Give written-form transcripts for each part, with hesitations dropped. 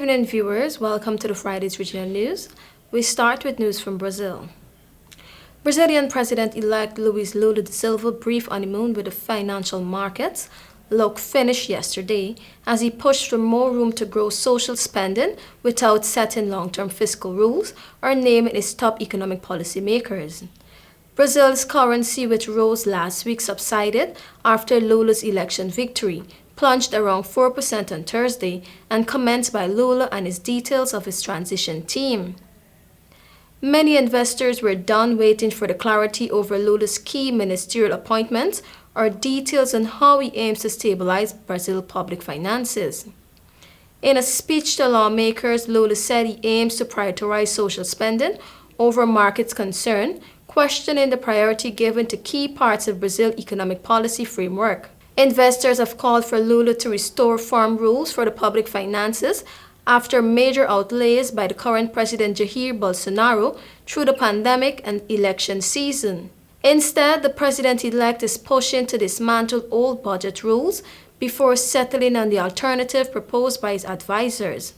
evening, viewers. Welcome to the Friday's Regional News. We start with news from Brazil. Brazilian President-elect Luiz Lula da Silva brief honeymoon with the financial markets look finished yesterday as he pushed for more room to grow social spending without setting long-term fiscal rules or naming its top economic policymakers. Brazil's currency, which rose last week, subsided after Lula's election victory, plunged around 4% on Thursday, and comments by Lula and his details of his transition team. Many investors were done waiting for the clarity over Lula's key ministerial appointments or details on how he aims to stabilize Brazil's public finances. In a speech to lawmakers, Lula said he aims to prioritize social spending over markets concern, questioning the priority given to key parts of Brazil's economic policy framework. Investors have called for Lula to restore firm rules for the public finances after major outlays by the current President Jair Bolsonaro through the pandemic and election season. Instead, the president-elect is pushing to dismantle old budget rules before settling on the alternative proposed by his advisors.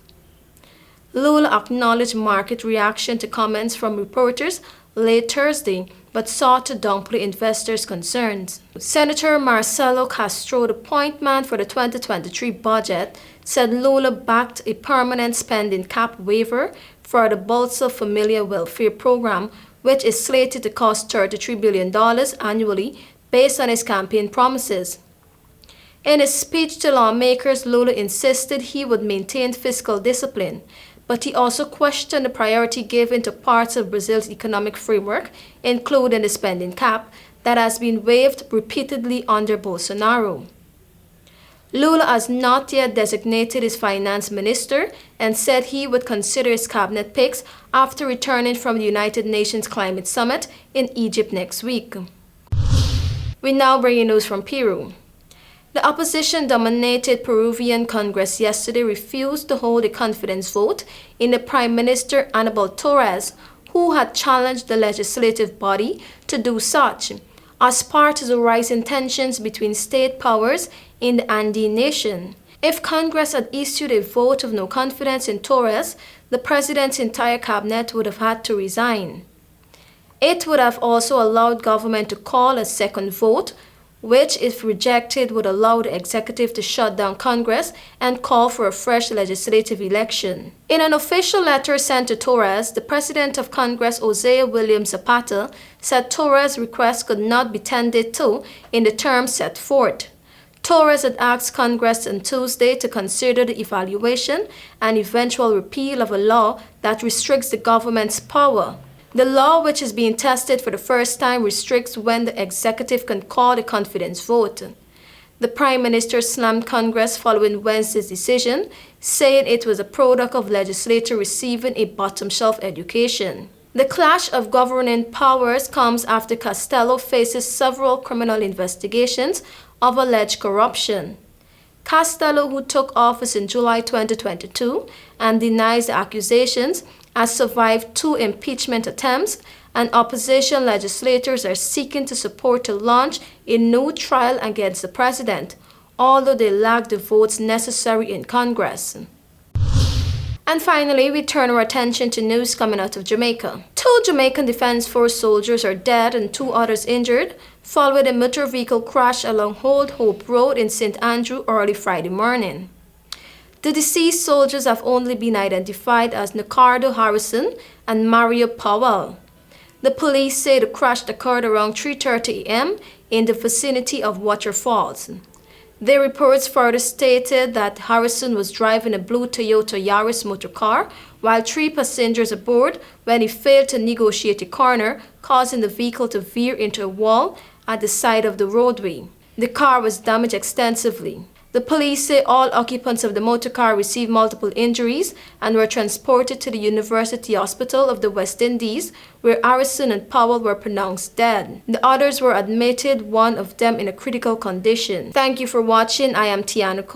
Lula acknowledged market reaction to comments from reporters late Thursday, but sought to downplay investors' concerns. Senator Marcelo Castro, the point man for the 2023 budget, said Lula backed a permanent spending cap waiver for the Bolsa Familia welfare program, which is slated to cost $33 billion annually based on his campaign promises. In his speech to lawmakers, Lula insisted he would maintain fiscal discipline, but he also questioned the priority given to parts of Brazil's economic framework, including the spending cap, that has been waived repeatedly under Bolsonaro. Lula has not yet designated his finance minister and said he would consider his cabinet picks after returning from the United Nations Climate Summit in Egypt next week. We now bring you news from Peru. The opposition-dominated Peruvian Congress yesterday refused to hold a confidence vote in the Prime Minister Aníbal Torres, who had challenged the legislative body to do such, as part of the rising tensions between state powers in the Andean nation. If Congress had issued a vote of no confidence in Torres, the president's entire cabinet would have had to resign. It would have also allowed government to call a second vote, which, if rejected, would allow the executive to shut down Congress and call for a fresh legislative election. In an official letter sent to Torres, the President of Congress, Jose William Zapata, said Torres' request could not be tended to in the terms set forth. Torres had asked Congress on Tuesday to consider the evaluation and eventual repeal of a law that restricts the government's power. The law, which is being tested for the first time, restricts when the executive can call a confidence vote. The Prime Minister slammed Congress following Wednesday's decision, saying it was a product of legislators receiving a bottom-shelf education. The clash of governing powers comes after Castelo faces several criminal investigations of alleged corruption. Castelo, who took office in July 2022 and denies the accusations, has survived 2 impeachment attempts, and opposition legislators are seeking to support to launch a new trial against the president, although they lack the votes necessary in Congress. And finally, we turn our attention to news coming out of Jamaica. 2 Jamaican Defense Force soldiers are dead and 2 others injured following a motor vehicle crash along Old Hope Road in St. Andrew early Friday morning. The deceased soldiers have only been identified as Ricardo Harrison and Mario Powell. The police say the crash occurred around 3:30 a.m. in the vicinity of Waterfalls. Their reports further stated that Harrison was driving a blue Toyota Yaris motor car while 3 passengers aboard when he failed to negotiate a corner, causing the vehicle to veer into a wall at the side of the roadway. The car was damaged extensively. The police say all occupants of the motor car received multiple injuries and were transported to the University Hospital of the West Indies, where Harrison and Powell were pronounced dead. The others were admitted, one of them in a critical condition. Thank you for watching. I am TIANA.